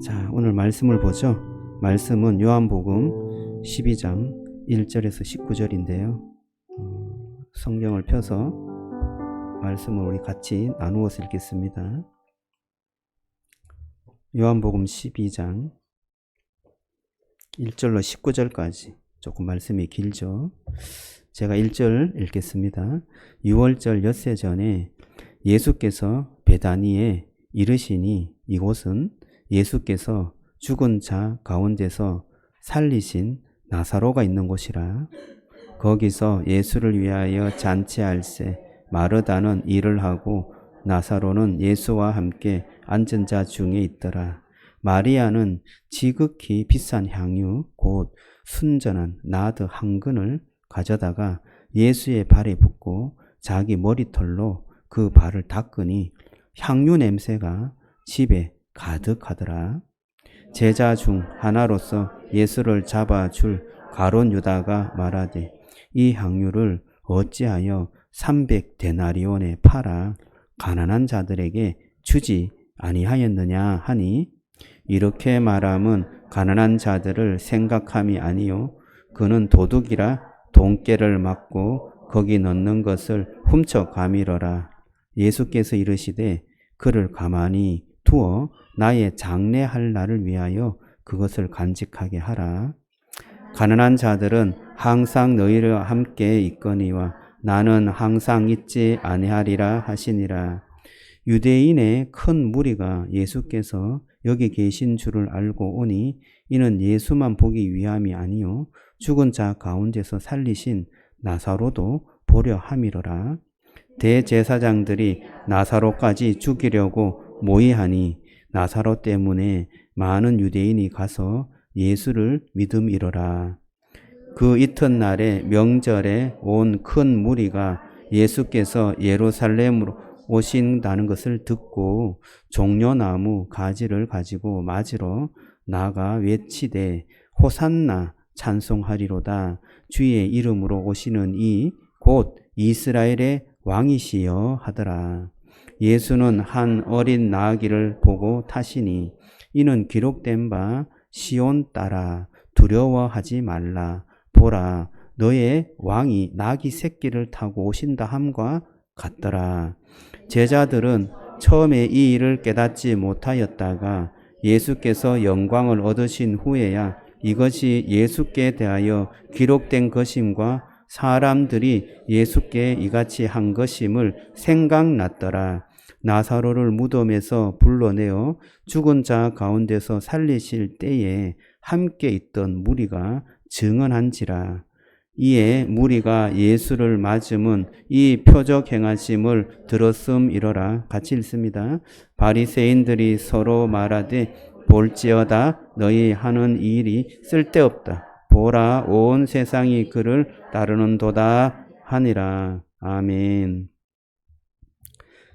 자, 오늘 말씀을 보죠. 말씀은 요한복음 12장 1절에서 19절인데요. 성경을 펴서 말씀을 우리 같이 나누어서 읽겠습니다. 요한복음 12장 1절로 19절까지 조금 말씀이 길죠. 제가 1절 읽겠습니다. 6월절 엿새 전에 예수께서 베다니에 이르시니 이곳은 예수께서 죽은 자 가운데서 살리신 나사로가 있는 곳이라. 거기서 예수를 위하여 잔치할세 마르다는 일을 하고 나사로는 예수와 함께 앉은 자 중에 있더라. 마리아는 지극히 비싼 향유 곧 순전한 나드 한 근을 가져다가 예수의 발에 붓고 자기 머리털로 그 발을 닦으니 향유 냄새가 집에 가득하더라. 제자 중 하나로서 예수를 잡아줄 가룟 유다가 말하되 이 향유를 어찌하여 300데나리온에 팔아 가난한 자들에게 주지 아니하였느냐 하니, 이렇게 말함은 가난한 자들을 생각함이 아니요 그는 도둑이라 돈깨를 맞고 거기 넣는 것을 훔쳐 가미러라. 예수께서 이르시되 그를 가만히 두어 나의 장례할 날을 위하여 그것을 간직하게 하라. 가난한 자들은 항상 너희와 함께 있거니와 나는 항상 있지 아니하리라 하시니라. 유대인의 큰 무리가 예수께서 여기 계신 줄을 알고 오니 이는 예수만 보기 위함이 아니요 죽은 자 가운데서 살리신 나사로도 보려 함이로라. 대제사장들이 나사로까지 죽이려고 모의하니 나사로 때문에 많은 유대인이 가서 예수를 믿음이로라. 그 이튿날에 명절에 온 큰 무리가 예수께서 예루살렘으로 오신다는 것을 듣고 종려나무 가지를 가지고 맞으러 나가 외치되 호산나 찬송하리로다. 주의 이름으로 오시는 이 곧 이스라엘의 왕이시여 하더라. 예수는 한 어린 나귀를 보고 타시니 이는 기록된 바 시온 딸아 두려워하지 말라. 보라 너의 왕이 나귀 새끼를 타고 오신다 함과 같더라. 제자들은 처음에 이 일을 깨닫지 못하였다가 예수께서 영광을 얻으신 후에야 이것이 예수께 대하여 기록된 것임과 사람들이 예수께 이같이 한 것임을 생각났더라. 나사로를 무덤에서 불러내어 죽은 자 가운데서 살리실 때에 함께 있던 무리가 증언한지라. 이에 무리가 예수를 맞음은 이 표적 행하심을 들었음이로라. 같이 읽습니다. 바리새인들이 서로 말하되 볼지어다 너희 하는 이 일이 쓸데없다. 보라 온 세상이 그를 따르는도다 하니라. 아멘.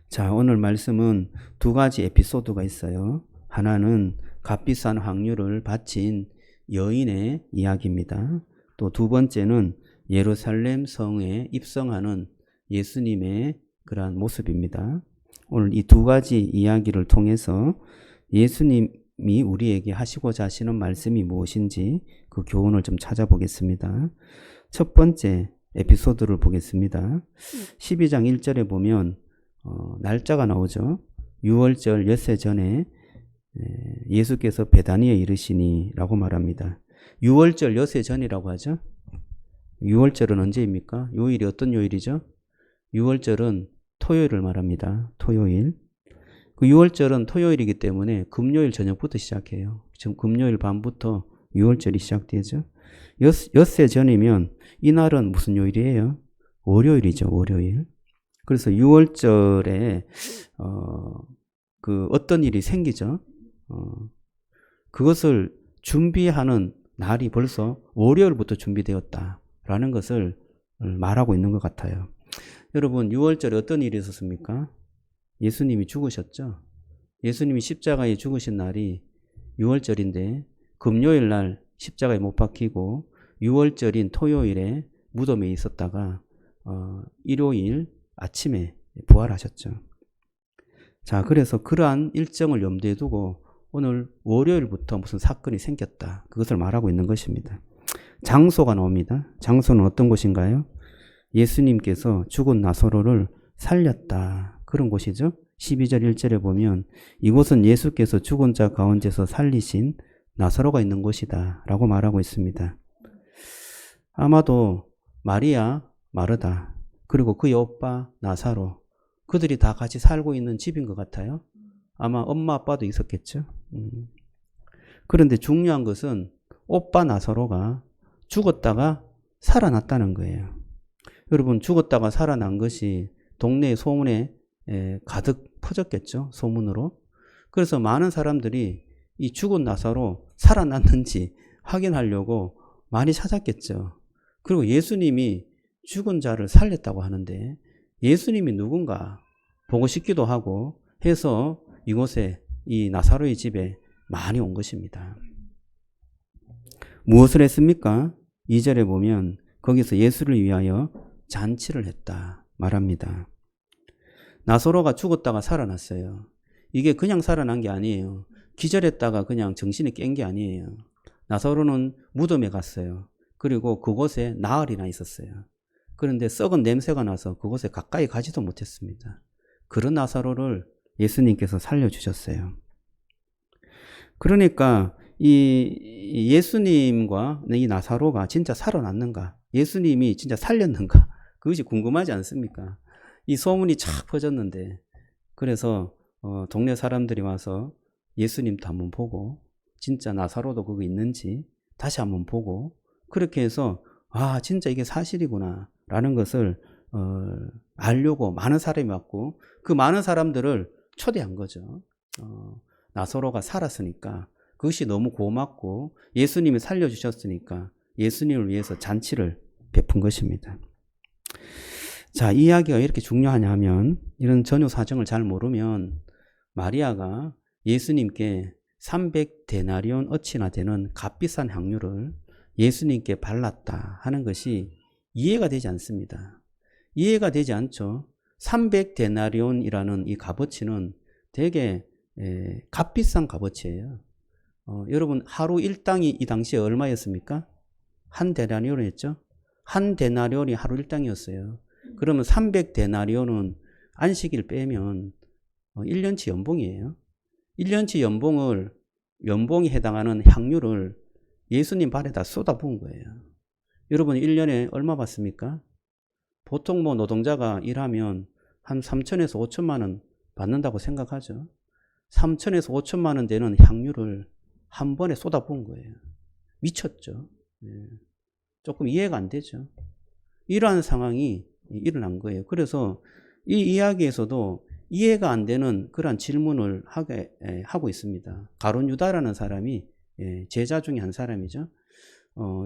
자, 오늘 말씀은 두 가지 에피소드가 있어요. 하나는 값비싼 향유를 바친 여인의 이야기입니다. 또 두 번째는 예루살렘 성에 입성하는 예수님의 그러한 모습입니다. 오늘 이 두 가지 이야기를 통해서 예수님이 우리에게 하시고자 하시는 말씀이 무엇인지 그 교훈을 좀 찾아보겠습니다. 첫 번째 에피소드를 보겠습니다. 12장 1절에 보면 날짜가 나오죠. 6월절 엿새 전에 예수께서 베다니에 이르시니 라고 말합니다. 6월절 엿새 전이라고 하죠. 6월절은 언제입니까? 요일이 어떤 요일이죠? 6월절은 토요일을 말합니다. 토요일. 그 6월절은 토요일이기 때문에 금요일 저녁부터 시작해요. 지금 금요일 밤부터 6월절이 시작되죠. 엿새 전이면 이날은 무슨 요일이에요? 월요일이죠. 월요일. 그래서 6월절에 그 어떤 일이 생기죠. 그것을 준비하는 날이 벌써 월요일부터 준비되었다라는 것을 말하고 있는 것 같아요. 여러분 6월절에 어떤 일이 있었습니까? 예수님이 죽으셨죠. 예수님이 십자가에 죽으신 날이 6월절인데 금요일 날 십자가에 못 박히고 6월절인 토요일에 무덤에 있었다가 일요일 아침에 부활하셨죠. 자, 그래서 그러한 일정을 염두에 두고 오늘 월요일부터 무슨 사건이 생겼다. 그것을 말하고 있는 것입니다. 장소가 나옵니다. 장소는 어떤 곳인가요? 예수님께서 죽은 나사로를 살렸다. 그런 곳이죠. 12절 1절에 보면 이곳은 예수께서 죽은 자 가운데서 살리신 나사로가 있는 곳이다 라고 말하고 있습니다. 아마도 마리아, 마르다, 그리고 그의 오빠 나사로, 그들이 다 같이 살고 있는 집인 것 같아요. 아마 엄마 아빠도 있었겠죠. 그런데 중요한 것은 오빠 나사로가 죽었다가 살아났다는 거예요. 여러분, 죽었다가 살아난 것이 동네의 소문에 가득 퍼졌겠죠. 소문으로. 그래서 많은 사람들이 이 죽은 나사로 살아났는지 확인하려고 많이 찾았겠죠. 그리고 예수님이 죽은 자를 살렸다고 하는데 예수님이 누군가 보고 싶기도 하고 해서 이곳에 이 나사로의 집에 많이 온 것입니다. 무엇을 했습니까? 2절에 보면 거기서 예수를 위하여 잔치를 했다 말합니다. 나사로가 죽었다가 살아났어요. 이게 그냥 살아난 게 아니에요. 기절했다가 그냥 정신이 깬 게 아니에요. 나사로는 무덤에 갔어요. 그리고 그곳에 나흘이나 있었어요. 그런데 썩은 냄새가 나서 그곳에 가까이 가지도 못했습니다. 그런 나사로를 예수님께서 살려주셨어요. 그러니까 이 예수님과 이 나사로가 진짜 살아났는가? 예수님이 진짜 살렸는가? 그것이 궁금하지 않습니까? 이 소문이 쫙 퍼졌는데 그래서 동네 사람들이 와서 예수님도 한번 보고 진짜 나사로도 거기 있는지 다시 한번 보고 그렇게 해서 아 진짜 이게 사실이구나 라는 것을 알려고 많은 사람이 왔고 그 많은 사람들을 초대한 거죠. 나사로가 살았으니까 그것이 너무 고맙고 예수님이 살려주셨으니까 예수님을 위해서 잔치를 베푼 것입니다. 자, 이 이야기가 왜 이렇게 중요하냐 하면 이런 전후 사정을 잘 모르면 마리아가 예수님께 300데나리온 어치나 되는 값비싼 향유를 예수님께 발랐다 하는 것이 이해가 되지 않습니다. 이해가 되지 않죠. 300데나리온이라는 이 값어치는 되게 값비싼 값어치예요. 여러분 하루 일당이 이 당시에 얼마였습니까? 한 데나리온이었죠. 한 데나리온이 하루 일당이었어요. 그러면 300데나리온은 안식일 빼면 1년치 연봉이에요. 1년치 연봉이 해당하는 향유를 예수님 발에다 쏟아부은 거예요. 여러분 1년에 얼마 받습니까? 보통 뭐 노동자가 일하면 한 3천에서 5천만 원 받는다고 생각하죠. 3천에서 5천만 원 되는 향유를 한 번에 쏟아부은 거예요. 미쳤죠. 조금 이해가 안 되죠. 이러한 상황이 일어난 거예요. 그래서 이 이야기에서도 이해가 안 되는 그런 질문을 하고 있습니다. 가룟 유다라는 사람이 제자 중에 한 사람이죠.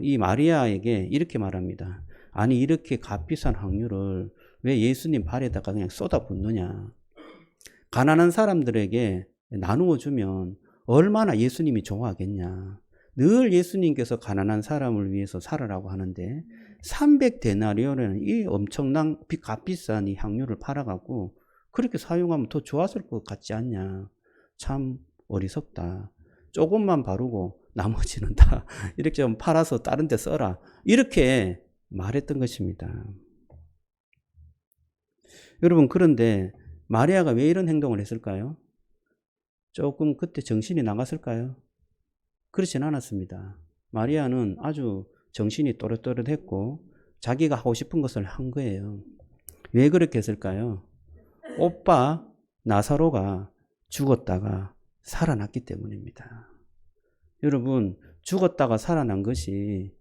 이 마리아에게 이렇게 말합니다. 아니 이렇게 값비싼 향유를 왜 예수님 발에다가 그냥 쏟아붓느냐. 가난한 사람들에게 나누어 주면 얼마나 예수님이 좋아하겠냐. 늘 예수님께서 가난한 사람을 위해서 살아라고 하는데 300데나리온이라는 이 엄청난 값비싼 이 향유를 팔아갖고 그렇게 사용하면 더 좋았을 것 같지 않냐. 참 어리석다. 조금만 바르고 나머지는 다 이렇게 좀 팔아서 다른 데 써라. 이렇게 말했던 것입니다. 여러분 그런데 마리아가 왜 이런 행동을 했을까요? 조금 그때 정신이 나갔을까요? 그렇진 않았습니다. 마리아는 아주 정신이 또렷또렷했고 자기가 하고 싶은 것을 한 거예요. 왜 그렇게 했을까요? 오빠 나사로가 죽었다가 살아났기 때문입니다. 여러분 죽었다가 살아난 것이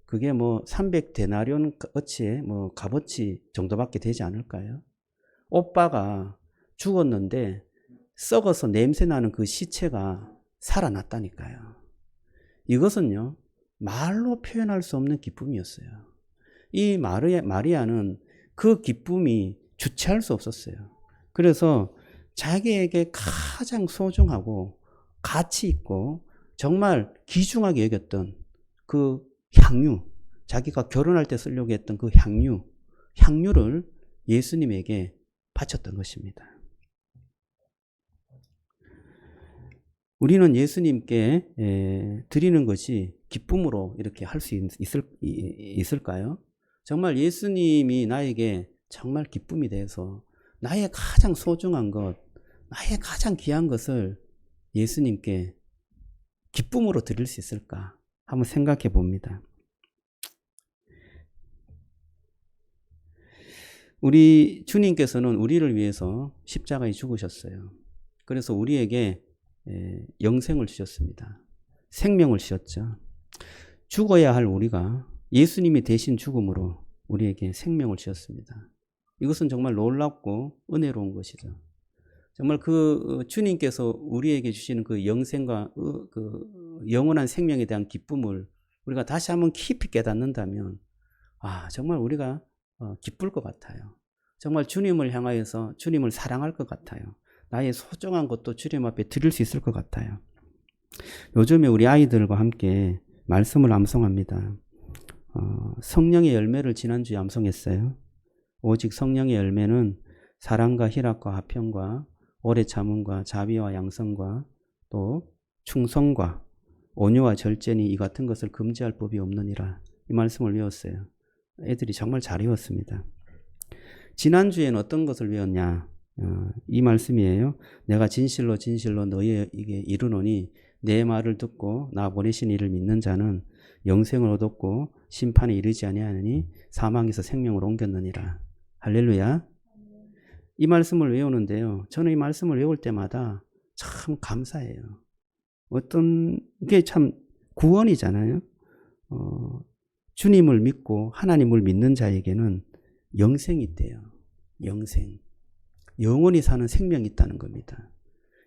그게 뭐 300데나리온 어치의 뭐 값어치 정도밖에 되지 않을까요? 오빠가 죽었는데 썩어서 냄새나는 그 시체가 살아났다니까요. 이것은요 말로 표현할 수 없는 기쁨이었어요. 이 마리아는 그 기쁨이 주체할 수 없었어요. 그래서 자기에게 가장 소중하고 가치 있고 정말 귀중하게 여겼던 그 향유, 자기가 결혼할 때 쓰려고 했던 그 향유를 예수님에게 바쳤던 것입니다. 우리는 예수님께 드리는 것이 기쁨으로 이렇게 할 수 있을까요? 정말 예수님이 나에게 정말 기쁨이 돼서 나의 가장 소중한 것, 나의 가장 귀한 것을 예수님께 기쁨으로 드릴 수 있을까? 한번 생각해 봅니다. 우리 주님께서는 우리를 위해서 십자가에 죽으셨어요. 그래서 우리에게 영생을 주셨습니다. 생명을 주셨죠. 죽어야 할 우리가 예수님이 대신 죽음으로 우리에게 생명을 주셨습니다. 이것은 정말 놀랍고 은혜로운 것이죠. 정말 그 주님께서 우리에게 주시는 그 영생과 그 영원한 생명에 대한 기쁨을 우리가 다시 한번 깊이 깨닫는다면 정말 우리가 기쁠 것 같아요. 정말 주님을 향하여서 주님을 사랑할 것 같아요. 나의 소중한 것도 주님 앞에 드릴 수 있을 것 같아요. 요즘에 우리 아이들과 함께 말씀을 암송합니다. 성령의 열매를 지난주에 암송했어요. 오직 성령의 열매는 사랑과 희락과 화평과 오래 참음과 자비와 양성과 또 충성과 온유와 절제니 이 같은 것을 금지할 법이 없느니라. 이 말씀을 외웠어요. 애들이 정말 잘 외웠습니다. 지난주에는 어떤 것을 외웠냐? 이 말씀이에요. 내가 진실로 진실로 너희에게 이르노니 내 말을 듣고 나 보내신 이를 믿는 자는 영생을 얻었고 심판에 이르지 아니하느니 사망에서 생명으로 옮겼느니라. 할렐루야. 이 말씀을 외우는데요. 저는 이 말씀을 외울 때마다 참 감사해요. 이게 참 구원이잖아요. 주님을 믿고 하나님을 믿는 자에게는 영생이 있대요. 영생. 영원히 사는 생명이 있다는 겁니다.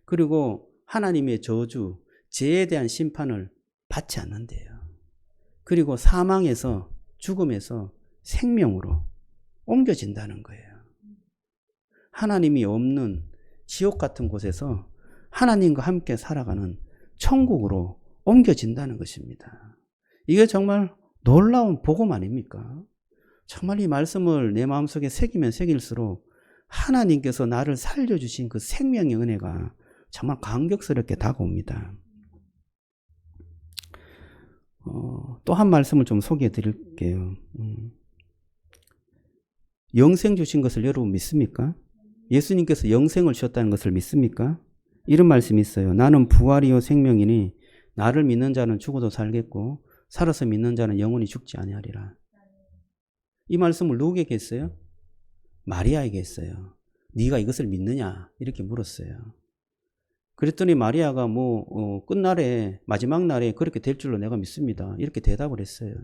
그리고 하나님의 저주, 죄에 대한 심판을 받지 않는데요. 그리고 사망에서, 죽음에서 생명으로 옮겨진다는 거예요. 하나님이 없는 지옥 같은 곳에서 하나님과 함께 살아가는 천국으로 옮겨진다는 것입니다. 이게 정말 놀라운 복음 아닙니까? 정말 이 말씀을 내 마음속에 새기면 새길수록 하나님께서 나를 살려주신 그 생명의 은혜가 정말 감격스럽게 다가옵니다. 또 한 말씀을 좀 소개해 드릴게요. 영생 주신 것을 여러분 믿습니까? 예수님께서 영생을 주셨다는 것을 믿습니까? 이런 말씀이 있어요. 나는 부활이요 생명이니 나를 믿는 자는 죽어도 살겠고 살아서 믿는 자는 영원히 죽지 아니하리라. 이 말씀을 누구에게 했어요? 마리아에게 했어요. 네가 이것을 믿느냐? 이렇게 물었어요. 그랬더니 마리아가 끝날에 마지막 날에 그렇게 될 줄로 내가 믿습니다. 이렇게 대답을 했어요.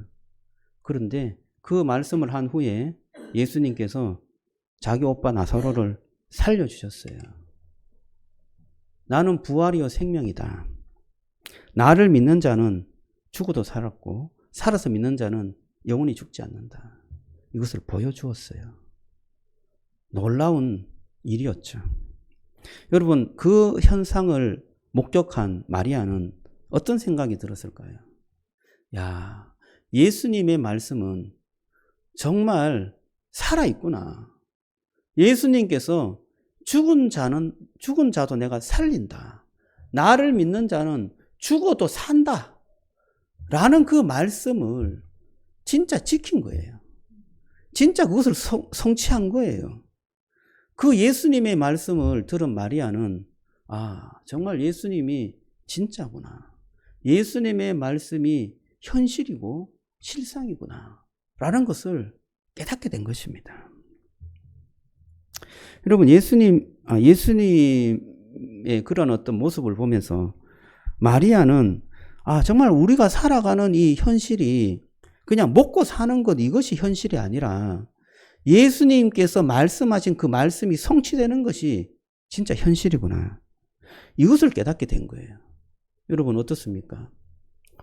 그런데 그 말씀을 한 후에 예수님께서 자기 오빠 나사로를 살려주셨어요. 나는 부활이요 생명이다. 나를 믿는 자는 죽어도 살았고 살아서 믿는 자는 영원히 죽지 않는다. 이것을 보여주었어요. 놀라운 일이었죠. 여러분, 그 현상을 목격한 마리아는 어떤 생각이 들었을까요? 야, 예수님의 말씀은 정말 살아있구나. 예수님께서 죽은 자도 내가 살린다. 나를 믿는 자는 죽어도 산다. 라는 그 말씀을 진짜 지킨 거예요. 진짜 그것을 성취한 거예요. 그 예수님의 말씀을 들은 마리아는 정말 예수님이 진짜구나. 예수님의 말씀이 현실이고 실상이구나. 라는 것을 깨닫게 된 것입니다. 여러분, 예수님의 그런 어떤 모습을 보면서 마리아는 정말 우리가 살아가는 이 현실이 그냥 먹고 사는 것 이것이 현실이 아니라 예수님께서 말씀하신 그 말씀이 성취되는 것이 진짜 현실이구나. 이것을 깨닫게 된 거예요. 여러분 어떻습니까?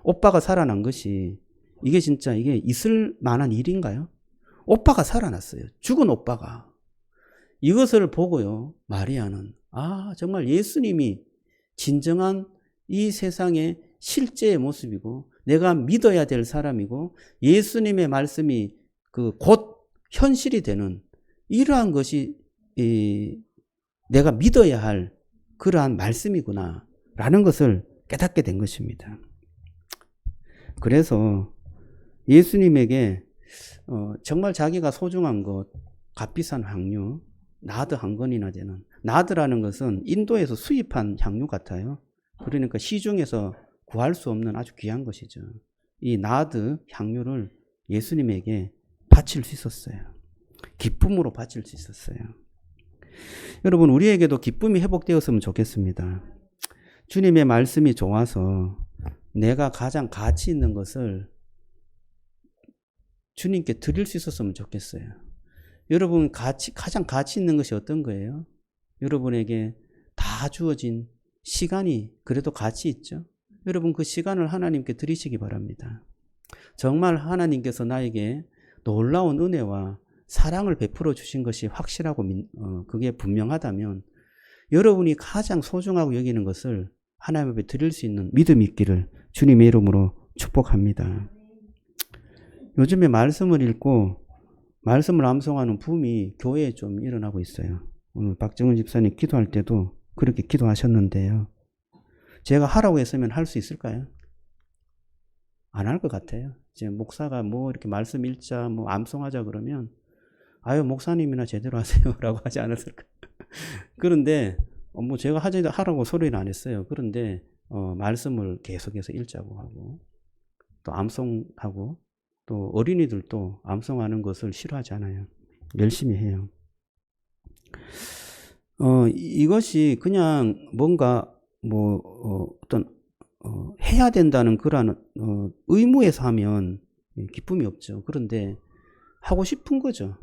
오빠가 살아난 것이 이게 진짜 이게 있을 만한 일인가요? 오빠가 살아났어요. 죽은 오빠가. 이것을 보고요. 마리아는 정말 예수님이 진정한 이 세상의 실제의 모습이고 내가 믿어야 될 사람이고 예수님의 말씀이 곧 현실이 되는 이러한 것이 내가 믿어야 할 그러한 말씀이구나 라는 것을 깨닫게 된 것입니다. 그래서 예수님에게 정말 자기가 소중한 것, 값비싼 향유, 나드 한 건이나 되는, 나드라는 것은 인도에서 수입한 향유 같아요. 그러니까 시중에서 구할 수 없는 아주 귀한 것이죠. 이 나드 향유를 예수님에게 바칠 수 있었어요. 기쁨으로 바칠 수 있었어요. 여러분, 우리에게도 기쁨이 회복되었으면 좋겠습니다. 주님의 말씀이 좋아서 내가 가장 가치 있는 것을 주님께 드릴 수 있었으면 좋겠어요. 여러분, 가장 가치 있는 것이 어떤 거예요? 여러분에게 다 주어진 시간이 그래도 가치 있죠? 여러분, 그 시간을 하나님께 드리시기 바랍니다. 정말 하나님께서 나에게 놀라운 은혜와 사랑을 베풀어 주신 것이 확실하고 그게 분명하다면 여러분이 가장 소중하고 여기는 것을 하나님 앞에 드릴 수 있는 믿음이 있기를 주님의 이름으로 축복합니다. 요즘에 말씀을 읽고 말씀을 암송하는 붐이 교회에 좀 일어나고 있어요. 오늘 박정은 집사님 기도할 때도 그렇게 기도하셨는데요. 제가 하라고 했으면 할 수 있을까요? 안 할 것 같아요. 이제 목사가 뭐 이렇게 말씀 읽자, 뭐 암송하자 그러면 아유, 목사님이나 제대로 하세요 라고 하지 않았을까. 그런데 뭐 제가 하라고 소리는 안 했어요. 그런데 말씀을 계속해서 읽자고 하고 또 암송하고 또 어린이들도 암송하는 것을 싫어하지 않아요. 열심히 해요. 이것이 그냥 뭔가 어떤 해야 된다는 그런 의무에서 하면 기쁨이 없죠. 그런데 하고 싶은 거죠.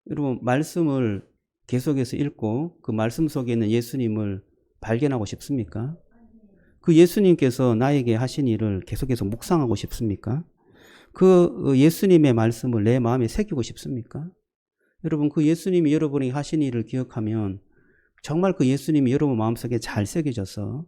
여러분, 말씀을 계속해서 읽고 그 말씀 속에 있는 예수님을 발견하고 싶습니까? 그 예수님께서 나에게 하신 일을 계속해서 묵상하고 싶습니까? 그 예수님의 말씀을 내 마음에 새기고 싶습니까? 여러분, 그 예수님이 여러분이 하신 일을 기억하면 정말 그 예수님이 여러분 마음속에 잘 새겨져서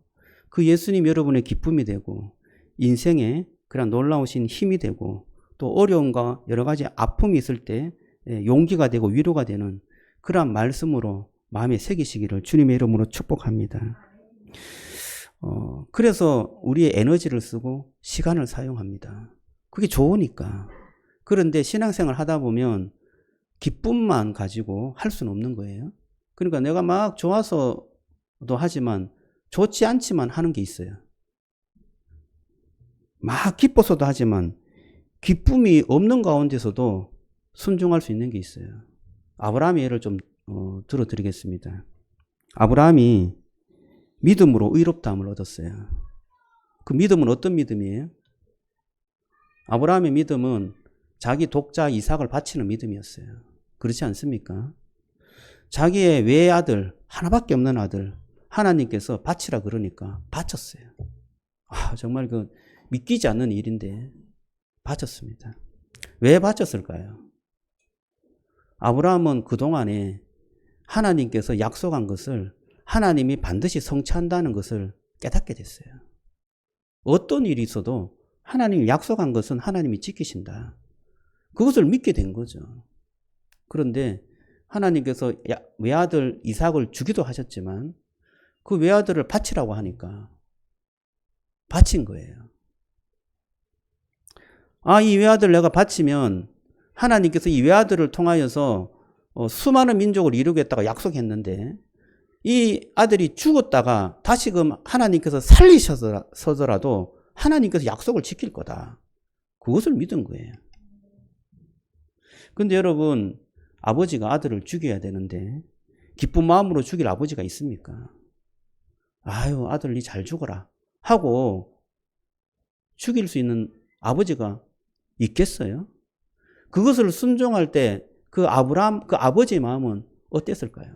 그 예수님 여러분의 기쁨이 되고 인생에 그런 놀라우신 힘이 되고 또 어려움과 여러 가지 아픔이 있을 때 용기가 되고 위로가 되는 그런 말씀으로 마음에 새기시기를 주님의 이름으로 축복합니다. 그래서 우리의 에너지를 쓰고 시간을 사용합니다. 그게 좋으니까. 그런데 신앙생활 하다 보면 기쁨만 가지고 할 수는 없는 거예요. 그러니까 내가 막 좋아서도 하지만 좋지 않지만 하는 게 있어요. 막 기뻐서도 하지만 기쁨이 없는 가운데서도 순종할 수 있는 게 있어요. 아브라함의 예를 좀 들어드리겠습니다. 아브라함이 믿음으로 의롭다함을 얻었어요. 그 믿음은 어떤 믿음이에요? 아브라함의 믿음은 자기 독자 이삭을 바치는 믿음이었어요. 그렇지 않습니까? 자기의 외아들, 하나밖에 없는 아들, 하나님께서 바치라 그러니까 바쳤어요. 정말 믿기지 않는 일인데 바쳤습니다. 왜 바쳤을까요? 아브라함은 그동안에 하나님께서 약속한 것을 하나님이 반드시 성취한다는 것을 깨닫게 됐어요. 어떤 일이 있어도 하나님이 약속한 것은 하나님이 지키신다. 그것을 믿게 된 거죠. 그런데 하나님께서 외아들 이삭을 주기도 하셨지만 그 외아들을 바치라고 하니까 바친 거예요. 이 외아들 내가 바치면 하나님께서 이 외아들을 통하여서 수많은 민족을 이루겠다고 약속했는데 이 아들이 죽었다가 다시금 하나님께서 살리셔서라도 하나님께서 약속을 지킬 거다. 그것을 믿은 거예요. 근데 여러분, 아버지가 아들을 죽여야 되는데 기쁜 마음으로 죽일 아버지가 있습니까? 아유, 아들 니 잘 죽어라 하고 죽일 수 있는 아버지가 있겠어요? 그것을 순종할 때 그 아브라함, 그 아버지의 마음은 어땠을까요?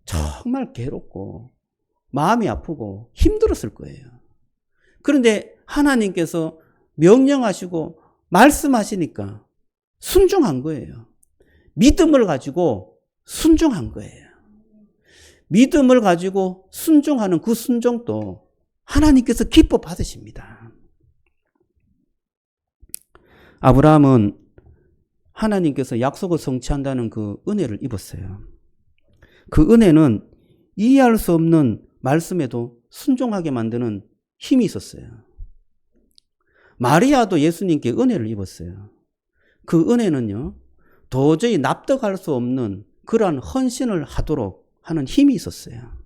정말 괴롭고 마음이 아프고 힘들었을 거예요. 그런데 하나님께서 명령하시고 말씀하시니까 순종한 거예요. 믿음을 가지고 순종한 거예요. 믿음을 가지고 순종하는 그 순종도 하나님께서 기뻐 받으십니다. 아브라함은 하나님께서 약속을 성취한다는 그 은혜를 입었어요. 그 은혜는 이해할 수 없는 말씀에도 순종하게 만드는 힘이 있었어요. 마리아도 예수님께 은혜를 입었어요. 그 은혜는요, 도저히 납득할 수 없는 그러한 헌신을 하도록 하는 힘이 있었어요.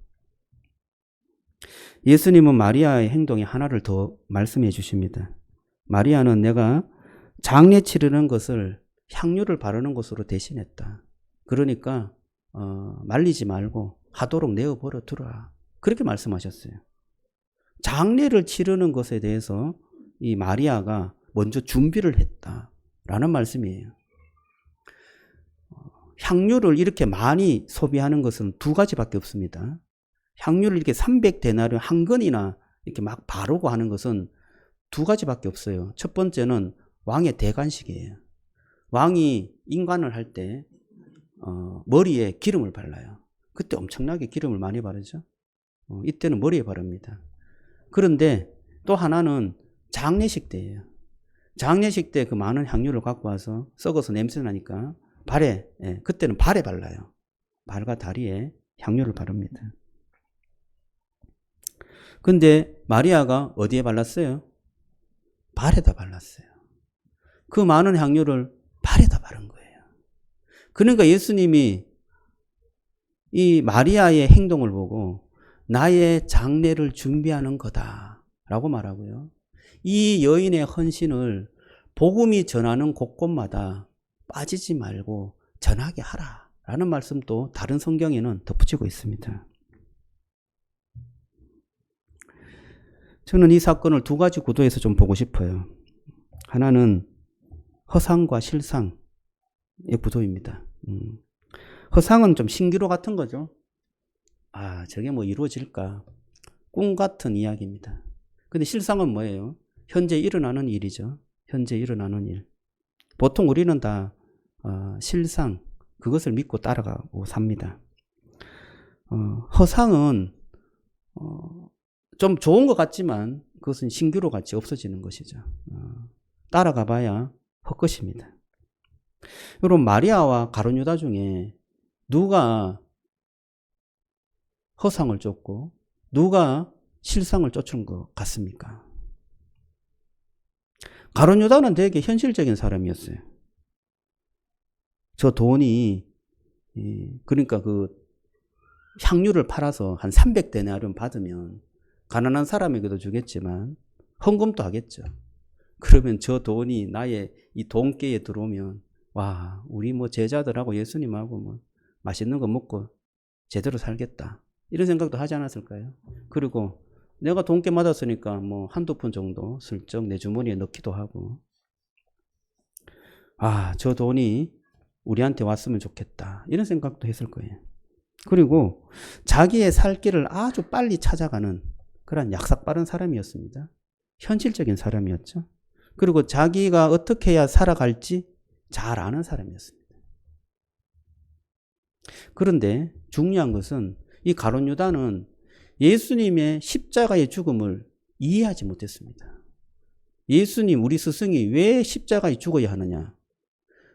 예수님은 마리아의 행동에 하나를 더 말씀해 주십니다. 마리아는 내가 장례 치르는 것을 향유를 바르는 것으로 대신했다. 그러니까 말리지 말고 하도록 내어버려 두라. 그렇게 말씀하셨어요. 장례를 치르는 것에 대해서 이 마리아가 먼저 준비를 했다라는 말씀이에요. 향유를 이렇게 많이 소비하는 것은 두 가지밖에 없습니다. 향유를 이렇게 300데나리온 한 건이나 이렇게 막 바르고 하는 것은 두 가지밖에 없어요. 첫 번째는 왕의 대관식이에요. 왕이 인관을 할 때 머리에 기름을 발라요. 그때 엄청나게 기름을 많이 바르죠. 이때는 머리에 바릅니다. 그런데 또 하나는 장례식 때예요. 장례식 때 그 많은 향유를 갖고 와서 썩어서 냄새 나니까 발에, 그때는 발에 발라요. 발과 다리에 향유를 바릅니다. 근데 마리아가 어디에 발랐어요? 발에다 발랐어요. 그 많은 향유를 발에다 바른 거예요. 그러니까 예수님이 이 마리아의 행동을 보고 나의 장례를 준비하는 거다라고 말하고요. 이 여인의 헌신을 복음이 전하는 곳곳마다 빠지지 말고 전하게 하라라는 말씀도 다른 성경에는 덧붙이고 있습니다. 저는 이 사건을 두 가지 구도에서 좀 보고 싶어요. 하나는 허상과 실상의 구도입니다. 허상은 좀 신기루 같은 거죠. 아, 저게 뭐 이루어질까? 꿈 같은 이야기입니다. 근데 실상은 뭐예요? 현재 일어나는 일이죠. 현재 일어나는 일. 보통 우리는 다 실상, 그것을 믿고 따라가고 삽니다. 허상은 좀 좋은 것 같지만 그것은 신기루 같이 없어지는 것이죠. 따라가 봐야 헛것입니다. 여러분, 마리아와 가룟 유다 중에 누가 허상을 쫓고 누가 실상을 쫓은 것 같습니까? 가룟 유다는 되게 현실적인 사람이었어요. 저 돈이, 그러니까 그 향유를 팔아서 한 300데나리온 받으면 가난한 사람에게도 주겠지만 헌금도 하겠죠. 그러면 저 돈이 나의 이 돈께에 들어오면 와, 우리 뭐 제자들하고 예수님하고 뭐 맛있는 거 먹고 제대로 살겠다. 이런 생각도 하지 않았을까요? 그리고 내가 돈께 맞았으니까 뭐 한두 푼 정도 슬쩍 내 주머니에 넣기도 하고, 아, 저 돈이 우리한테 왔으면 좋겠다. 이런 생각도 했을 거예요. 그리고 자기의 살 길을 아주 빨리 찾아가는 그런 약삭 빠른 사람이었습니다. 현실적인 사람이었죠. 그리고 자기가 어떻게 해야 살아갈지 잘 아는 사람이었습니다. 그런데 중요한 것은 이 가룟 유다는 예수님의 십자가의 죽음을 이해하지 못했습니다. 예수님, 우리 스승이 왜 십자가에 죽어야 하느냐?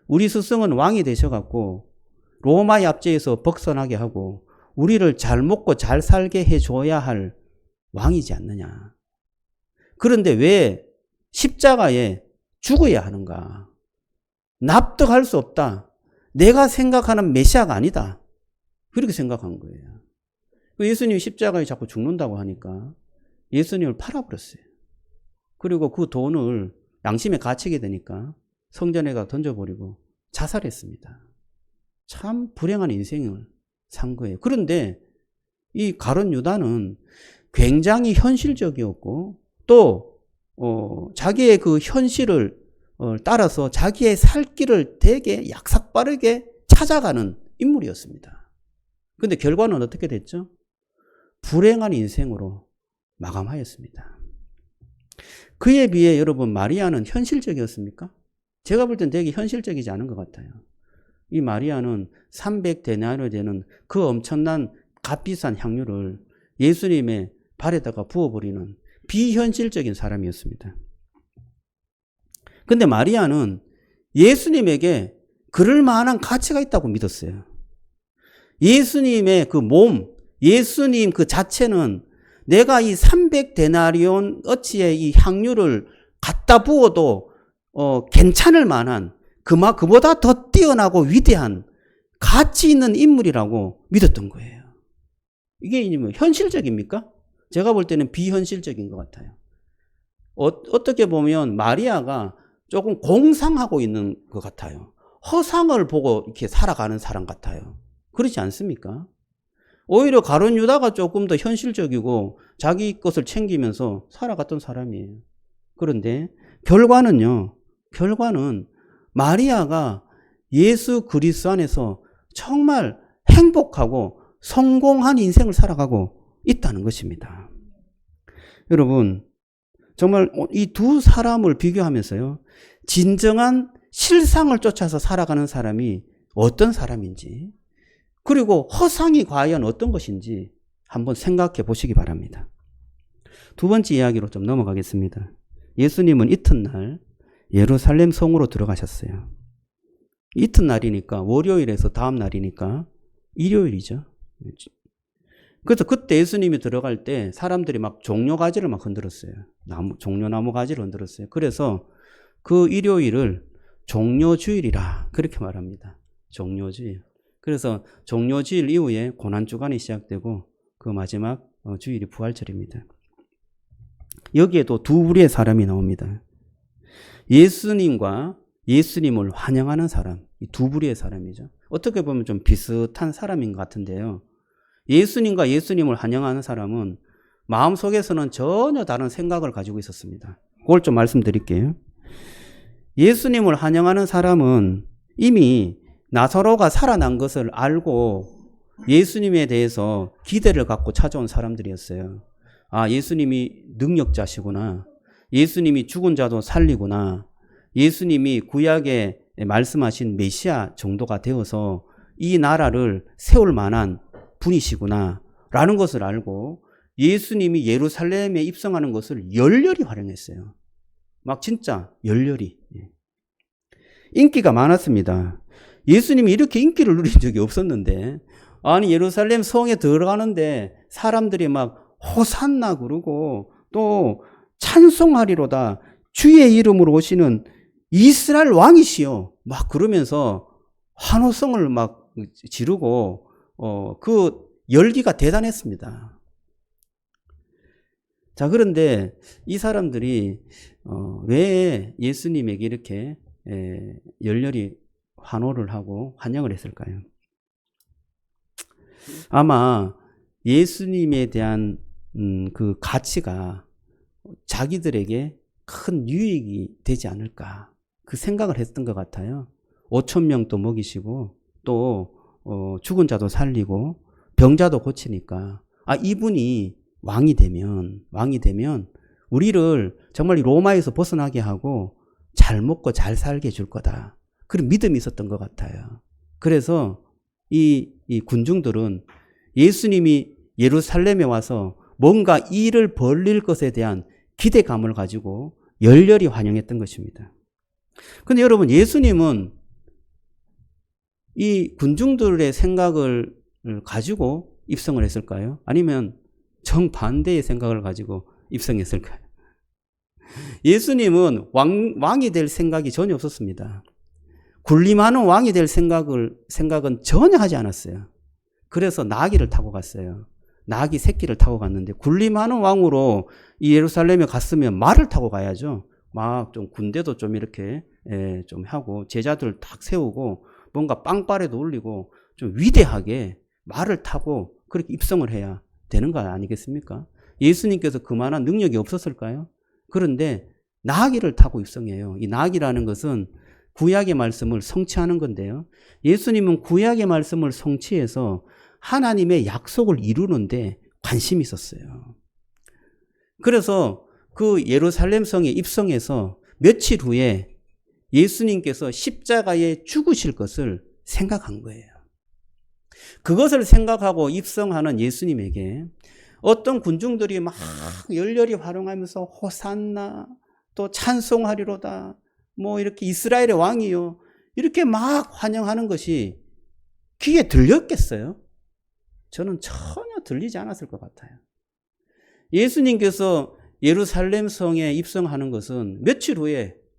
우리 스승은 왕이 되셔갖고 로마의 압제에서 벗어나게 하고 우리를 잘 먹고 잘 살게 해줘야 할 왕이지 않느냐? 그런데 왜 십자가에 죽어야 하는가? 납득할 수 없다. 내가 생각하는 메시아가 아니다. 그렇게 생각한 거예요. 예수님이 십자가에 자꾸 죽는다고 하니까 예수님을 팔아버렸어요. 그리고 그 돈을 양심에 갇히게 되니까 성전에다 던져버리고 자살했습니다. 참 불행한 인생을 산 거예요. 그런데 이 가룟 유다는 굉장히 현실적이었고 또 자기의 그 현실을 따라서 자기의 살 길을 되게 약삭빠르게 찾아가는 인물이었습니다. 그런데 결과는 어떻게 됐죠? 불행한 인생으로 마감하였습니다. 그에 비해 여러분, 마리아는 현실적이었습니까? 제가 볼 땐 되게 현실적이지 않은 것 같아요. 이 마리아는 300데나리온 되는 그 엄청난 값비싼 향유를 예수님의 발에다가 부어버리는 비현실적인 사람이었습니다. 근데 마리아는 예수님에게 그럴 만한 가치가 있다고 믿었어요. 예수님의 그 몸, 예수님 그 자체는 내가 이 300데나리온 어치의 이 향유를 갖다 부어도 괜찮을 만한 그보다 더 뛰어나고 위대한 가치 있는 인물이라고 믿었던 거예요. 이게 뭐 현실적입니까? 제가 볼 때는 비현실적인 것 같아요. 어떻게 보면 마리아가 조금 공상하고 있는 것 같아요. 허상을 보고 이렇게 살아가는 사람 같아요. 그렇지 않습니까? 오히려 가룟 유다가 조금 더 현실적이고 자기 것을 챙기면서 살아갔던 사람이에요. 그런데 결과는 마리아가 예수 그리스도 안에서 정말 행복하고 성공한 인생을 살아가고 있다는 것입니다. 여러분, 정말 이 두 사람을 비교하면서요, 진정한 실상을 쫓아서 살아가는 사람이 어떤 사람인지, 그리고 허상이 과연 어떤 것인지 한번 생각해 보시기 바랍니다. 두 번째 이야기로 좀 넘어가겠습니다. 예수님은 이튿날 예루살렘 성으로 들어가셨어요. 이튿날이니까 월요일에서 다음 날이니까 일요일이죠. 그래서 그때 예수님이 들어갈 때 사람들이 막 종려가지를 막 흔들었어요. 종려나무 가지를 흔들었어요. 그래서 그 일요일을 종려주일이라 그렇게 말합니다. 종려주일. 그래서 종려주일 이후에 고난주간이 시작되고 그 마지막 주일이 부활절입니다. 여기에도 두 부류의 사람이 나옵니다. 예수님과 예수님을 환영하는 사람, 이 두 부류의 사람이죠. 어떻게 보면 좀 비슷한 사람인 것 같은데요. 예수님과 예수님을 환영하는 사람은 마음속에서는 전혀 다른 생각을 가지고 있었습니다. 그걸 좀 말씀드릴게요. 예수님을 환영하는 사람은 이미 나사로가 살아난 것을 알고 예수님에 대해서 기대를 갖고 찾아온 사람들이었어요. 아, 예수님이 능력자시구나. 예수님이 죽은 자도 살리구나. 예수님이 구약에 말씀하신 메시아 정도가 되어서 이 나라를 세울 만한 분이시구나 라는 것을 알고 예수님이 예루살렘에 입성하는 것을 열렬히 활용했어요. 막 진짜 열렬히. 인기가 많았습니다. 예수님이 이렇게 인기를 누린 적이 없었는데, 아니 예루살렘 성에 들어가는데 사람들이 막 호산나 그러고 또 찬송하리로다 주의 이름으로 오시는 이스라엘 왕이시여 막 그러면서 환호성을 막 지르고 그 열기가 대단했습니다. 자, 그런데 이 사람들이 왜 예수님에게 이렇게 열렬히 환호를 하고 환영을 했을까요? 아마 예수님에 대한 그 가치가 자기들에게 큰 유익이 되지 않을까 그 생각을 했던 것 같아요. 5,000명도 먹이시고 또 죽은 자도 살리고 병자도 고치니까 이분이 왕이 되면 우리를 정말 로마에서 벗어나게 하고 잘 먹고 잘 살게 해줄 거다. 그런 믿음이 있었던 것 같아요. 그래서 이 군중들은 예수님이 예루살렘에 와서 뭔가 일을 벌릴 것에 대한 기대감을 가지고 열렬히 환영했던 것입니다. 그런데 여러분, 예수님은 이 군중들의 생각을 가지고 입성을 했을까요? 아니면 정반대의 생각을 가지고 입성했을까요? 예수님은 왕이 될 생각이 전혀 없었습니다. 군림하는 왕이 될 생각은 전혀 하지 않았어요. 그래서 나귀를 타고 갔어요. 나귀 새끼를 타고 갔는데 군림하는 왕으로 이 예루살렘에 갔으면 말을 타고 가야죠. 막 좀 군대도 좀 이렇게 좀 하고 제자들 딱 세우고 뭔가 빵빠레도 올리고 좀 위대하게 말을 타고 그렇게 입성을 해야 되는 거 아니겠습니까? 예수님께서 그만한 능력이 없었을까요? 그런데 나귀를 타고 입성해요. 이 나귀라는 것은 구약의 말씀을 성취하는 건데요. 예수님은 구약의 말씀을 성취해서 하나님의 약속을 이루는데 관심이 있었어요. 그래서 그 예루살렘 성에 입성해서 며칠 후에 예수님께서 십자가에 죽으실 것을 생각한 거예요. 그것을 생각하고 입성하는 예수님에게 어떤 군중들이 막 열렬히 활용하면서 호산나 또 찬송하리로다 뭐 이렇게 이스라엘의 왕이요 이렇게 막 환영하는 것이 귀에 들렸겠어요? 저는 전혀 들리지 않았을 것 같아요. 예수님께서 예루살렘 성에 입성하는 것은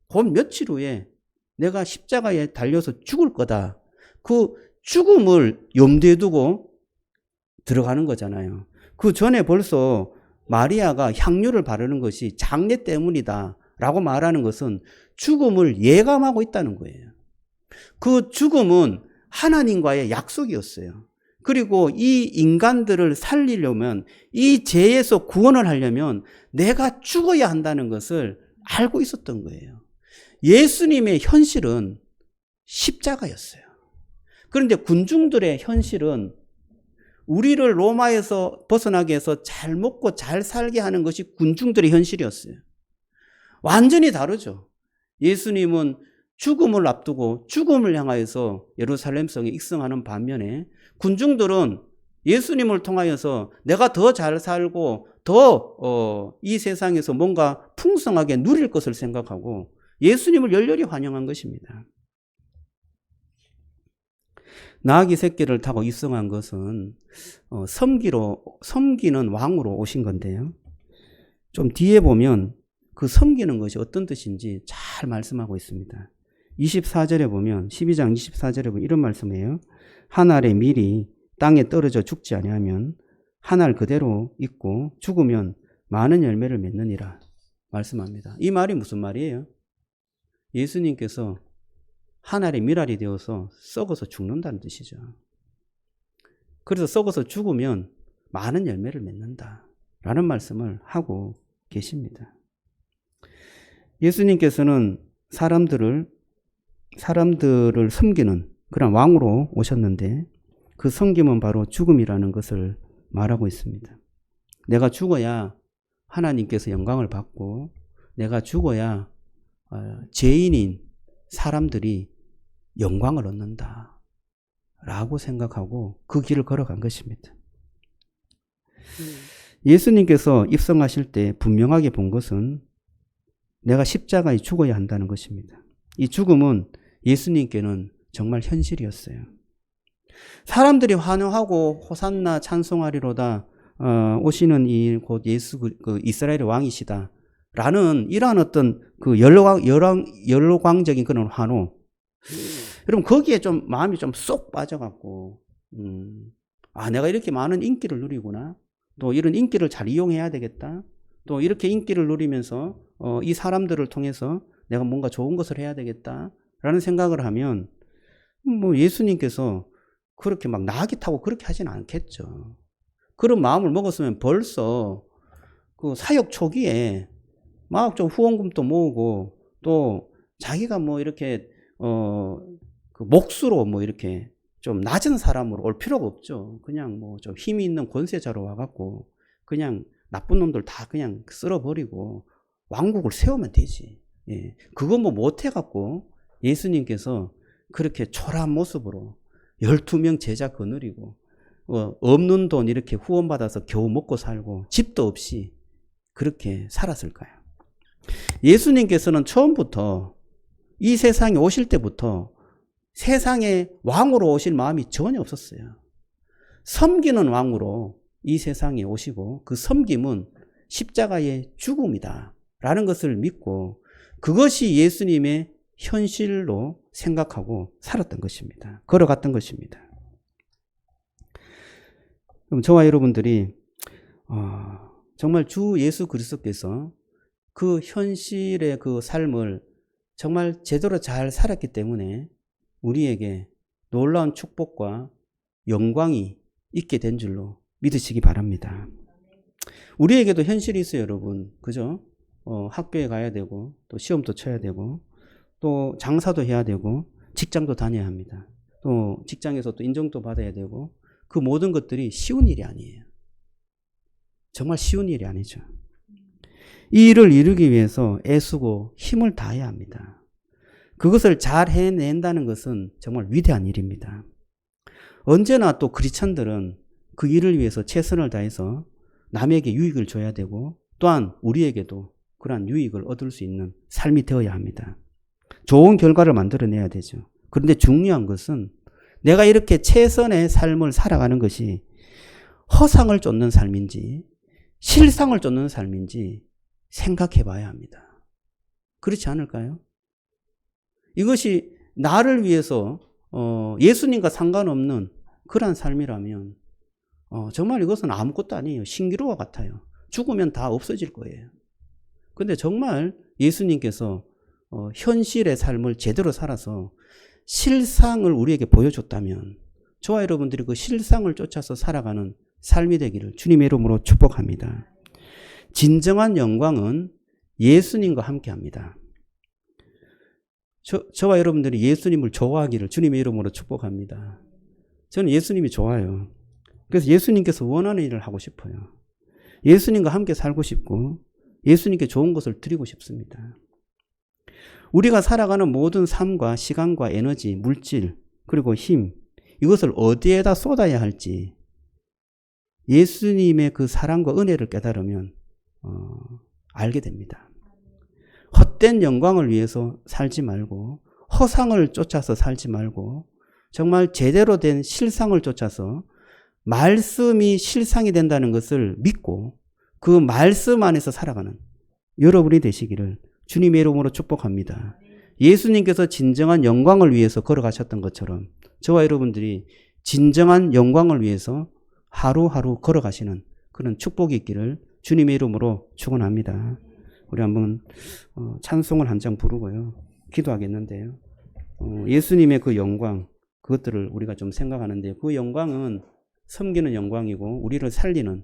곧 며칠 후에 내가 십자가에 달려서 죽을 거다. 그 죽음을 염두에 두고 들어가는 거잖아요. 그 전에 벌써 마리아가 향유를 바르는 것이 장례 때문이다 라고 말하는 것은 죽음을 예감하고 있다는 거예요. 그 죽음은 하나님과의 약속이었어요. 그리고 이 인간들을 살리려면, 이 죄에서 구원을 하려면 내가 죽어야 한다는 것을 알고 있었던 거예요. 예수님의 현실은 십자가였어요. 그런데 군중들의 현실은 우리를 로마에서 벗어나게 해서 잘 먹고 잘 살게 하는 것이 군중들의 현실이었어요. 완전히 다르죠. 예수님은 죽음을 앞두고 죽음을 향하여서 예루살렘 성에 입성하는 반면에 군중들은 예수님을 통하여서 내가 더 잘 살고 더 이 세상에서 뭔가 풍성하게 누릴 것을 생각하고 예수님을 열렬히 환영한 것입니다. 나귀 새끼를 타고 입성한 것은 섬기는 왕으로 오신 건데요. 좀 뒤에 보면 그 섬기는 것이 어떤 뜻인지 잘 말씀하고 있습니다. 24절에 보면 12장 24절에 보면 이런 말씀이에요. 한 알의 밀이 땅에 떨어져 죽지 아니하면 한 알 그대로 있고 죽으면 많은 열매를 맺느니라 말씀합니다. 이 말이 무슨 말이에요? 예수님께서 한 알의 밀알이 되어서 썩어서 죽는다는 뜻이죠. 그래서 썩어서 죽으면 많은 열매를 맺는다라는 말씀을 하고 계십니다. 예수님께서는 사람들을 섬기는 그런 왕으로 오셨는데 그 섬김은 바로 죽음이라는 것을 말하고 있습니다. 내가 죽어야 하나님께서 영광을 받고 내가 죽어야 죄인인 사람들이 영광을 얻는다 라고 생각하고 그 길을 걸어간 것입니다. 예수님께서 입성하실 때 분명하게 본 것은 내가 십자가에 죽어야 한다는 것입니다. 이 죽음은 예수님께는 정말 현실이었어요. 사람들이 환호하고 호산나 찬송하리로다 오시는 이 곧 예수 그 이스라엘의 왕이시다 라는 이러한 어떤 그 열광적인 그런 환호. 여러분 거기에 좀 마음이 좀 쏙 빠져갖고 내가 이렇게 많은 인기를 누리구나. 또 이런 인기를 잘 이용해야 되겠다. 또 이렇게 인기를 누리면서 이 사람들을 통해서 내가 뭔가 좋은 것을 해야 되겠다라는 생각을 하면 뭐 예수님께서 그렇게 막 나귀 타고 그렇게 하진 않겠죠. 그런 마음을 먹었으면 벌써 그 사역 초기에 막 좀 후원금도 모으고 또 자기가 뭐 이렇게 그 몫으로 뭐 이렇게 좀 낮은 사람으로 올 필요가 없죠. 그냥 뭐 좀 힘이 있는 권세자로 와갖고 그냥 나쁜 놈들 다 그냥 쓸어버리고 왕국을 세우면 되지. 예. 그거 뭐 못해갖고 예수님께서 그렇게 초라한 모습으로 12명 제자 거느리고 없는 돈 이렇게 후원받아서 겨우 먹고 살고 집도 없이 그렇게 살았을까요? 예수님께서는 처음부터 이 세상에 오실 때부터 세상의 왕으로 오실 마음이 전혀 없었어요. 섬기는 왕으로 이 세상에 오시고 그 섬김은 십자가의 죽음이다 라는 것을 믿고 그것이 예수님의 현실로 생각하고 살았던 것입니다. 걸어갔던 것입니다. 그럼 저와 여러분들이 정말 주 예수 그리스도께서 그 현실의 그 삶을 정말 제대로 잘 살았기 때문에 우리에게 놀라운 축복과 영광이 있게 된 줄로 믿으시기 바랍니다. 우리에게도 현실이 있어요, 여러분. 그죠? 학교에 가야 되고 또 시험도 쳐야 되고 또 장사도 해야 되고 직장도 다녀야 합니다. 또 직장에서 또 인정도 받아야 되고 그 모든 것들이 쉬운 일이 아니에요. 정말 쉬운 일이 아니죠. 이 일을 이루기 위해서 애쓰고 힘을 다해야 합니다. 그것을 잘 해낸다는 것은 정말 위대한 일입니다. 언제나 또 크리스찬들은 그 일을 위해서 최선을 다해서 남에게 유익을 줘야 되고 또한 우리에게도 그러한 유익을 얻을 수 있는 삶이 되어야 합니다. 좋은 결과를 만들어내야 되죠. 그런데 중요한 것은 내가 이렇게 최선의 삶을 살아가는 것이 허상을 쫓는 삶인지 실상을 쫓는 삶인지 생각해 봐야 합니다. 그렇지 않을까요? 이것이 나를 위해서 예수님과 상관없는 그러한 삶이라면 정말 이것은 아무것도 아니에요. 신기루와 같아요. 죽으면 다 없어질 거예요. 근데 정말 예수님께서 현실의 삶을 제대로 살아서 실상을 우리에게 보여줬다면 저와 여러분들이 그 실상을 쫓아서 살아가는 삶이 되기를 주님의 이름으로 축복합니다. 진정한 영광은 예수님과 함께합니다. 저와 여러분들이 예수님을 좋아하기를 주님의 이름으로 축복합니다. 저는 예수님이 좋아요. 그래서 예수님께서 원하는 일을 하고 싶어요. 예수님과 함께 살고 싶고 예수님께 좋은 것을 드리고 싶습니다. 우리가 살아가는 모든 삶과 시간과 에너지, 물질, 그리고 힘, 이것을 어디에다 쏟아야 할지 예수님의 그 사랑과 은혜를 깨달으면 알게 됩니다. 헛된 영광을 위해서 살지 말고 허상을 쫓아서 살지 말고 정말 제대로 된 실상을 쫓아서 말씀이 실상이 된다는 것을 믿고 그 말씀 안에서 살아가는 여러분이 되시기를 주님의 이름으로 축복합니다. 예수님께서 진정한 영광을 위해서 걸어가셨던 것처럼 저와 여러분들이 진정한 영광을 위해서 하루하루 걸어가시는 그런 축복이 있기를 주님의 이름으로 축원합니다. 우리 한번 찬송을 한 장 부르고요. 기도하겠는데요. 예수님의 그 영광, 그것들을 우리가 좀 생각하는데 그 영광은 섬기는 영광이고 우리를 살리는,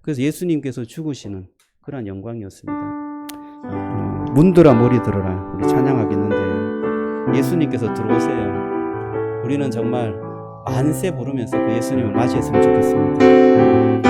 그래서 예수님께서 죽으시는 그러한 영광이었습니다. 문들아 머리 들어라, 우리 찬양하겠는데요. 예수님께서 들어오세요. 우리는 정말 만세 부르면서 그 예수님을 맞이했으면 좋겠습니다.